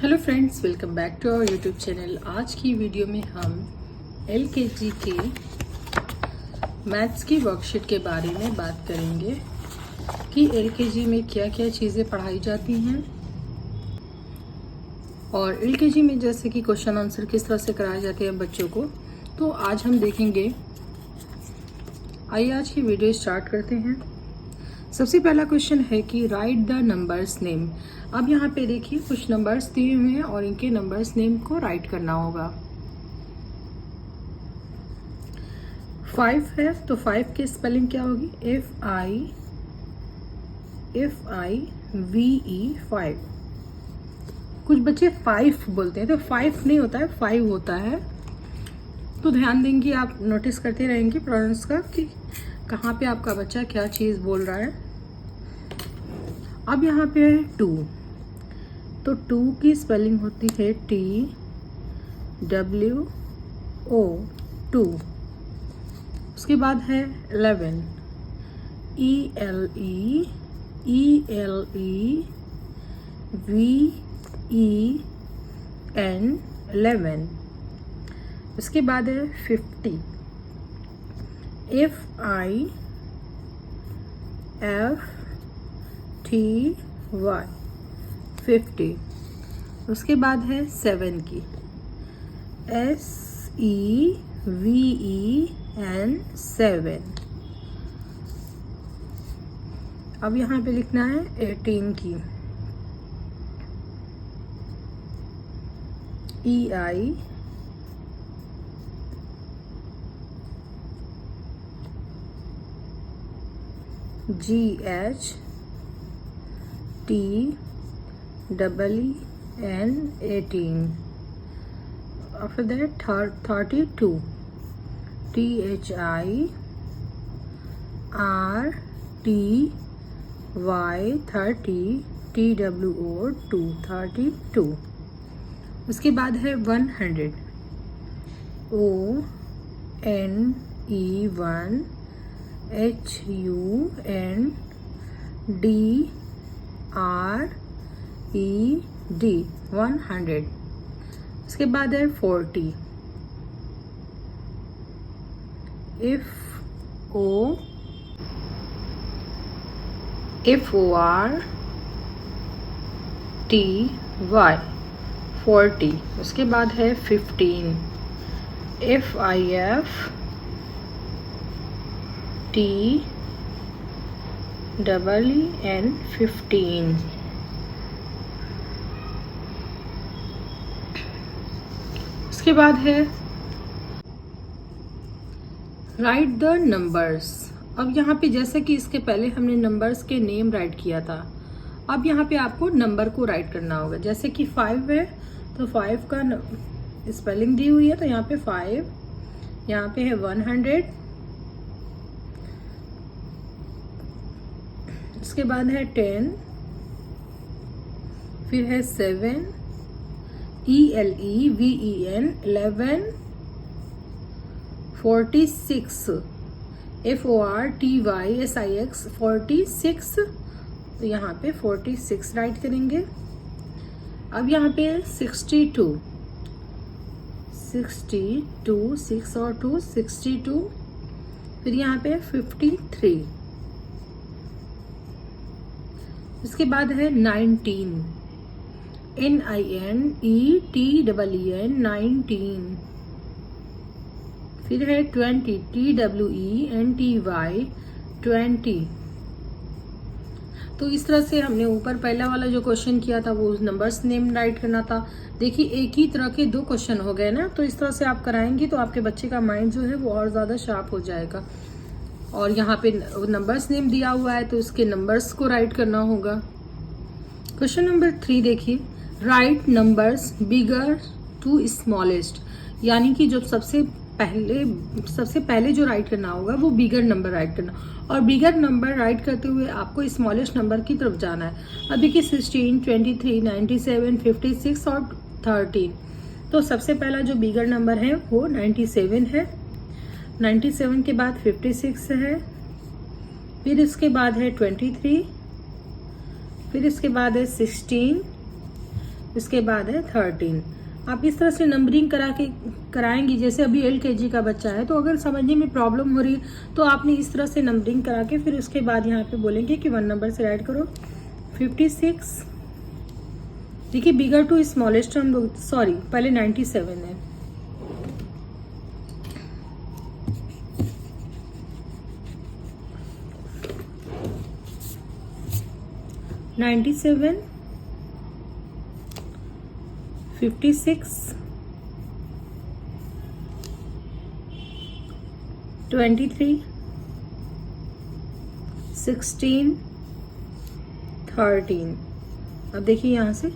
Hello friends, welcome back to our YouTube channel. आज की video में हम एलकेजी के मैथ्स की वर्कशीट के बारे में बात करेंगे कि एलकेजी में क्या क्या चीज़ें पढ़ाई जाती हैं और एलकेजी में जैसे कि क्वेश्चन आंसर किस तरह से कराए जाते हैं बच्चों को। तो आज हम देखेंगे। आइए आज की वीडियो स्टार्ट करते हैं। सबसे पहला क्वेश्चन है कि राइट द नंबर्स नेम। अब यहाँ पे देखिए कुछ नंबर्स दिए हुए हैं और इनके नंबर्स नेम को राइट करना होगा। 5 है तो 5 की स्पेलिंग क्या होगी? FIVE 5। कुछ बच्चे 5 बोलते हैं तो 5 नहीं होता है, 5 होता है। तो ध्यान देंगे, आप नोटिस करते रहेंगे प्रोनाउंस का कि कहाँ पे आपका बच्चा क्या चीज़ बोल रहा है। अब यहाँ पे है 2, तो 2 की स्पेलिंग होती है TWO 2। उसके बाद है 11 ELEVEN 11। उसके बाद है 50 FIFTY 50। उसके बाद है 7 की SEVEN 7। अब यहाँ पे लिखना है 18 की EIGHTEEN 18। After that 32 THIRTY 30 TWO 2 32। उसके बाद है 100 ONE 1 HUNDRED 100। उसके बाद है 40 FORTY 40। उसके बाद है 15 FIFTEEN 15। उसके बाद है राइट द नंबर्स। अब यहाँ पे जैसे कि इसके पहले हमने नंबर्स के नेम राइट किया था, अब यहाँ पे आपको नंबर को राइट करना होगा। जैसे कि 5 है तो 5 का स्पेलिंग दी हुई है, तो यहाँ पे 5, यहाँ पे है 100। उसके बाद है 10, फिर है 7 ELEVEN 11। 46 FORTYSIX 46, तो यहाँ पे 46 राइट करेंगे। अब यहाँ पे 62 6 और 2 62। फिर यहाँ पे 53। उसके बाद है 19 NINETEEN 19। फिर है 20 TWENTY 20। तो इस तरह से हमने ऊपर पहला वाला जो क्वेश्चन किया था वो नंबर्स नेम राइट करना था। देखिए एक ही तरह के 2 क्वेश्चन हो गए ना, तो इस तरह से आप कराएंगे तो आपके बच्चे का माइंड जो है वो और ज़्यादा शार्प हो जाएगा। और यहाँ पे नंबर्स नेम दिया हुआ है तो इसके नंबर्स को राइट करना होगा। क्वेश्चन नंबर 3 देखिए, write numbers bigger to smallest. यानी कि जो सबसे पहले जो राइट करना होगा वो बिगर नंबर राइट करना, और बिगर नंबर राइट करते हुए आपको स्मॉलेस्ट नंबर की तरफ जाना है। अब देखिए 16 23 97 56 और 13। तो सबसे पहला जो बिगर नंबर है वो 97 है। 97 के बाद 56 है, फिर इसके बाद है 23, फिर इसके बाद है 16, उसके बाद है 13। आप इस तरह से नंबरिंग कराएंगी। जैसे अभी LKG का बच्चा है, तो अगर समझने में प्रॉब्लम हो रही है तो आपने इस तरह से नंबरिंग करा के फिर उसके बाद यहाँ पे बोलेंगे कि 1 नंबर से ऐड करो 56। देखिए बिगर टू स्मॉलेस्ट हम लोग, सॉरी पहले 97 है, $97, 56, 23, 16, 13। अब देखिए यहाँ से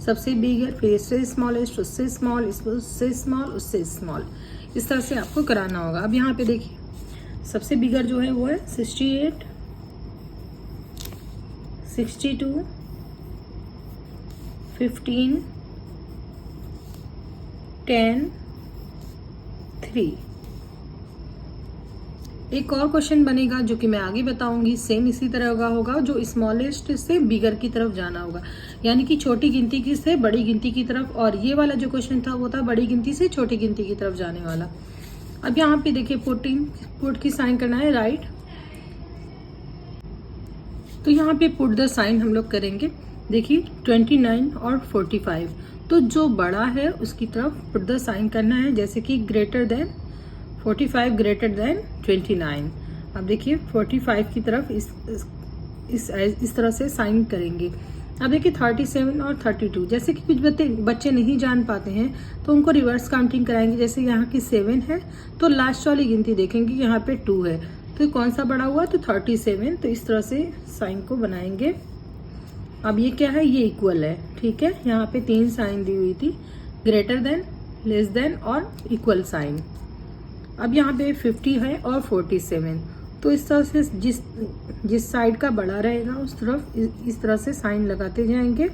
सबसे बिग है, फिर इससे स्मॉलेस्ट, उससे स्मॉल, उससे स्मॉल, उससे स्मॉल, इस तरह से आपको कराना होगा। अब यहाँ पे देखिए सबसे बिगर जो है वो है 68, 62, 15, 10, 3। एक और क्वेश्चन बनेगा जो कि मैं आगे बताऊंगी, सेम इसी तरह का होगा, जो स्मॉलेस्ट से बिगर की तरफ जाना होगा, यानी कि छोटी गिनती की से बड़ी गिनती की तरफ। और ये वाला जो क्वेश्चन था वो था बड़ी गिनती से छोटी गिनती की तरफ जाने वाला। अब यहाँ पे देखिए पुट की साइन करना है, राइट। तो यहाँ पे पुट द साइन हम लोग करेंगे। देखिए 29 और 45, तो जो बड़ा है उसकी तरफ पुट द साइन करना है, जैसे कि ग्रेटर देन 45 ग्रेटर देन 29। अब देखिए 45 की तरफ इस तरह से साइन करेंगे। अब देखिए 37 और 32, जैसे कि कुछ बच्चे नहीं जान पाते हैं तो उनको रिवर्स काउंटिंग कराएंगे। जैसे यहाँ की 7 है तो लास्ट वाली गिनती देखेंगे, यहाँ पे 2 है, तो कौन सा बड़ा हुआ, तो 37। तो इस तरह से साइन को बनाएंगे। अब ये क्या है, ये इक्वल है, ठीक है। यहाँ पे 3 साइन दी हुई थी, ग्रेटर देन, लेस देन और इक्वल साइन। अब यहाँ पे 50 है और 47, तो इस तरह से जिस साइड का बड़ा रहेगा उस तरफ इस तरह से साइन लगाते जाएंगे।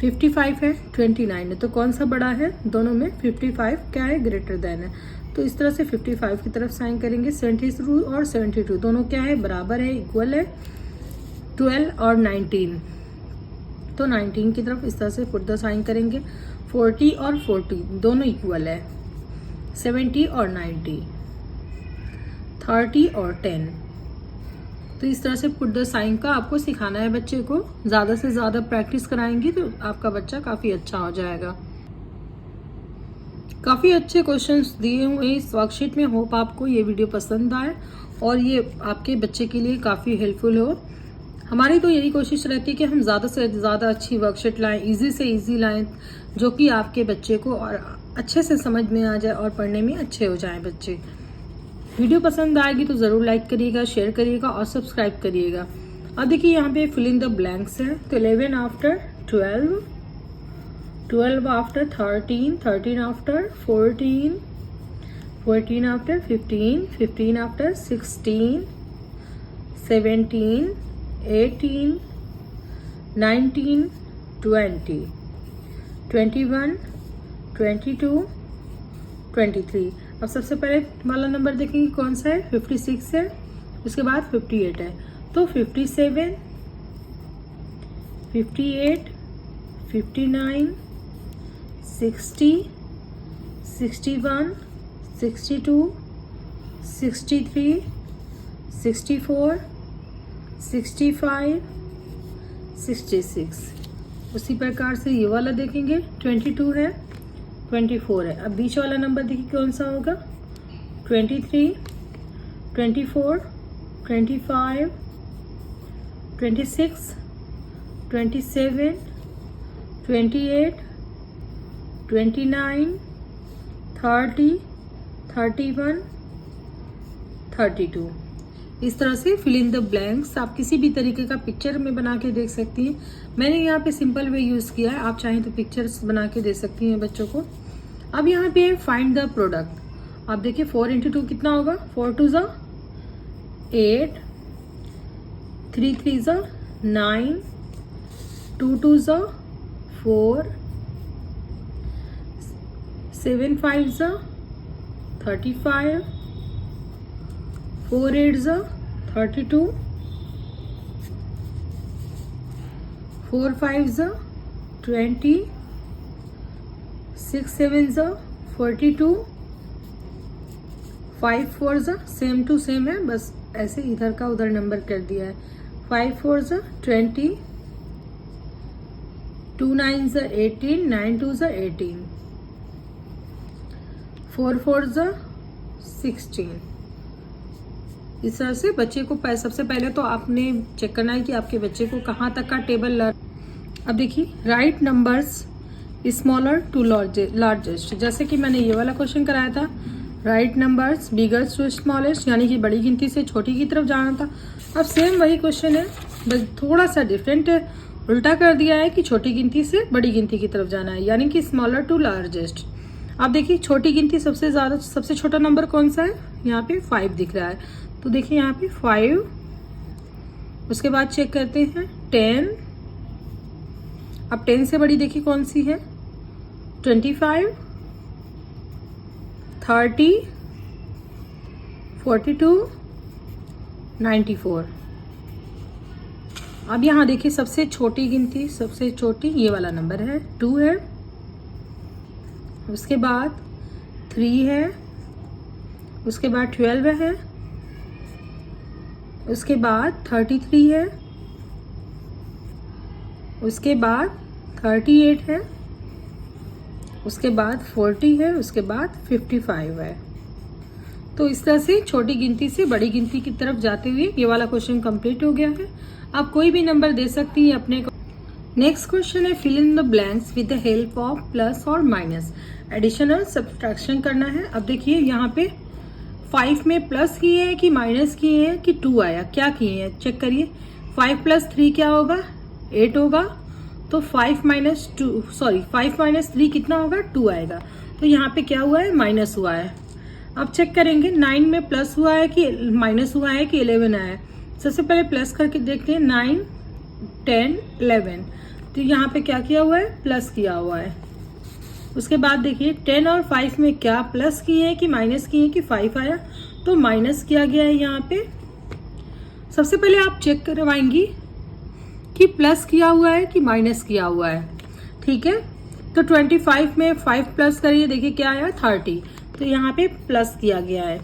55 है, 29 है, तो कौन सा बड़ा है दोनों में, 55 क्या है, ग्रेटर देन है, तो इस तरह से 55 की तरफ साइन करेंगे। 72 और 72 दोनों क्या है, बराबर है, इक्वल है। 12 और 19, तो 19 की तरफ इस तरह से पुट द साइन करेंगे। 40 और 40 दोनों इक्वल है। 70 और 90, 30 और 10, तो इस तरह से पुट द साइन का आपको सिखाना है बच्चे को। ज़्यादा से ज़्यादा प्रैक्टिस कराएंगी तो आपका बच्चा काफ़ी अच्छा हो जाएगा। काफ़ी अच्छे क्वेश्चंस दिए हुए इस वर्कशीट में। होप आपको ये वीडियो पसंद आए और ये आपके बच्चे के लिए काफ़ी हेल्पफुल हो। हमारी तो यही कोशिश रहती है कि हम ज़्यादा से ज़्यादा अच्छी वर्कशीट लाएं, इजी से इजी लाएं, जो कि आपके बच्चे को और अच्छे से समझ में आ जाए और पढ़ने में अच्छे हो जाएं बच्चे। वीडियो पसंद आएगी तो ज़रूर लाइक करिएगा, शेयर करिएगा और सब्सक्राइब करिएगा। अब देखिए यहाँ पे फिल इन द ब्लैंक्स है, तो 11 after 12, 12 after 13, 13 after 14, 14 after 15, 15 after 16, 17, 18, 19, 20, 21, 22, 23। अब सबसे पहले वाला नंबर देखेंगे कौन सा है, 56 है, उसके बाद 58 है, तो 57, 58, 59, 60, 61, 62, 63, 64, 65, 66। उसी प्रकार से ये वाला देखेंगे 22 है, 24 है। अब बीच वाला नंबर देखिए कौन सा होगा, 23, 24, 25, 26, 27, 28, 29, 30, 31, 32। इस तरह से फिल इन द ब्लैंक्स आप किसी भी तरीके का पिक्चर में बना के देख सकती हैं। मैंने यहाँ पे सिंपल वे यूज किया है, आप चाहें तो पिक्चर्स बना के दे सकती हैं बच्चों को। अब यहाँ पे फाइंड द प्रोडक्ट। आप देखिए 4 इंटू 2 कितना होगा, 4 2 ज़ा 8, 3 3 ज़ा 9, 2 2 ज़ा 4, 7 5 ज़ा 35, 4 8 ज़ा 32, 4 5 ज़ा 20, 6 7 42, 5 4 सेम टू सेम है, बस ऐसे इधर का उधर नंबर कर दिया है। 5 4 20, 2 9 18, 9 2 18, 4 4 16। इस तरह से बच्चे को सबसे पहले तो आपने चेक करना है कि आपके बच्चे को कहाँ तक का टेबल लर्न। अब देखिए, write numbers smaller to largest, जैसे कि मैंने ये वाला क्वेश्चन कराया था, write numbers biggest to smallest, यानी कि बड़ी गिनती से छोटी की तरफ जाना था। अब सेम वही क्वेश्चन है, बस थोड़ा सा डिफरेंट है, उल्टा कर दिया है कि छोटी गिनती से बड़ी गिनती की तरफ जाना है, यानी कि स्मॉलर टू लार्जेस्ट। अब देखिए, छोटी गिनती सबसे छोटा नंबर कौन सा है, यहाँ पे 5 दिख रहा है, तो देखिए यहाँ पे 5, उसके बाद चेक करते हैं 10। अब 10 से बड़ी देखिए कौन सी है, 25, 30, 42, 94। अब यहाँ देखिए, सबसे छोटी गिनती, सबसे छोटी ये वाला नंबर है, 2 है, उसके बाद 3 है, उसके बाद 12 है, उसके बाद 33 है, उसके बाद 38 है, उसके बाद 40 है, उसके बाद 55 है। तो इस तरह से छोटी गिनती से बड़ी गिनती की तरफ जाते हुए ये वाला क्वेश्चन कंप्लीट हो गया है। आप कोई भी नंबर दे सकती हैं अपने को। नेक्स्ट क्वेश्चन है, fill in the blanks with the help of plus और माइनस। एडिशनल सब्ट्रैक्शन करना है। अब देखिए, यहाँ पे 5 में प्लस किए हैं कि माइनस किए हैं कि 2 आया, क्या किए हैं चेक करिए। 5 + 3 क्या होगा, 8 होगा, तो 5 - 3 कितना होगा, 2 आएगा। तो यहाँ पे क्या हुआ है, माइनस हुआ है। अब चेक करेंगे 9 में प्लस हुआ है कि माइनस हुआ है कि 11 आया है। सबसे पहले प्लस करके देखते हैं, 9 10 11, तो यहाँ पे क्या किया हुआ है, प्लस किया हुआ है। उसके बाद देखिए 10 और 5 में क्या प्लस किए हैं कि माइनस किए हैं कि 5 आया, तो माइनस किया गया है। यहाँ पे सबसे पहले आप चेक करवाएंगी कि प्लस किया हुआ है कि माइनस किया हुआ है, ठीक है। तो 25 में 5 प्लस करिए, देखिए क्या आया, 30, तो यहाँ पे प्लस किया गया है।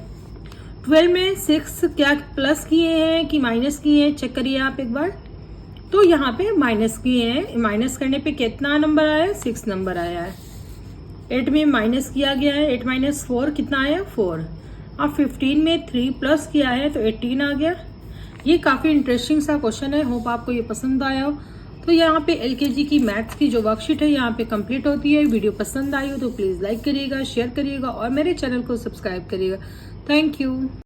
12 में 6 क्या प्लस किए हैं कि माइनस किए हैं, चेक करिए आप एक बार, तो यहाँ पे माइनस किए हैं। माइनस करने पे कितना नंबर आया है, 6 नंबर आया है। 8 में माइनस किया गया है, 8 - 4 कितना आया, 4। अब 15 में 3 प्लस किया है तो 18 आ गया। ये काफ़ी इंटरेस्टिंग सा क्वेश्चन है, होप आपको ये पसंद आया हो। तो यहाँ पे LKG की मैथ्स की जो वर्कशीट है यहाँ पे कंप्लीट होती है। वीडियो पसंद आई हो तो प्लीज़ लाइक करिएगा, शेयर करिएगा और मेरे चैनल को सब्सक्राइब करिएगा। Thank you.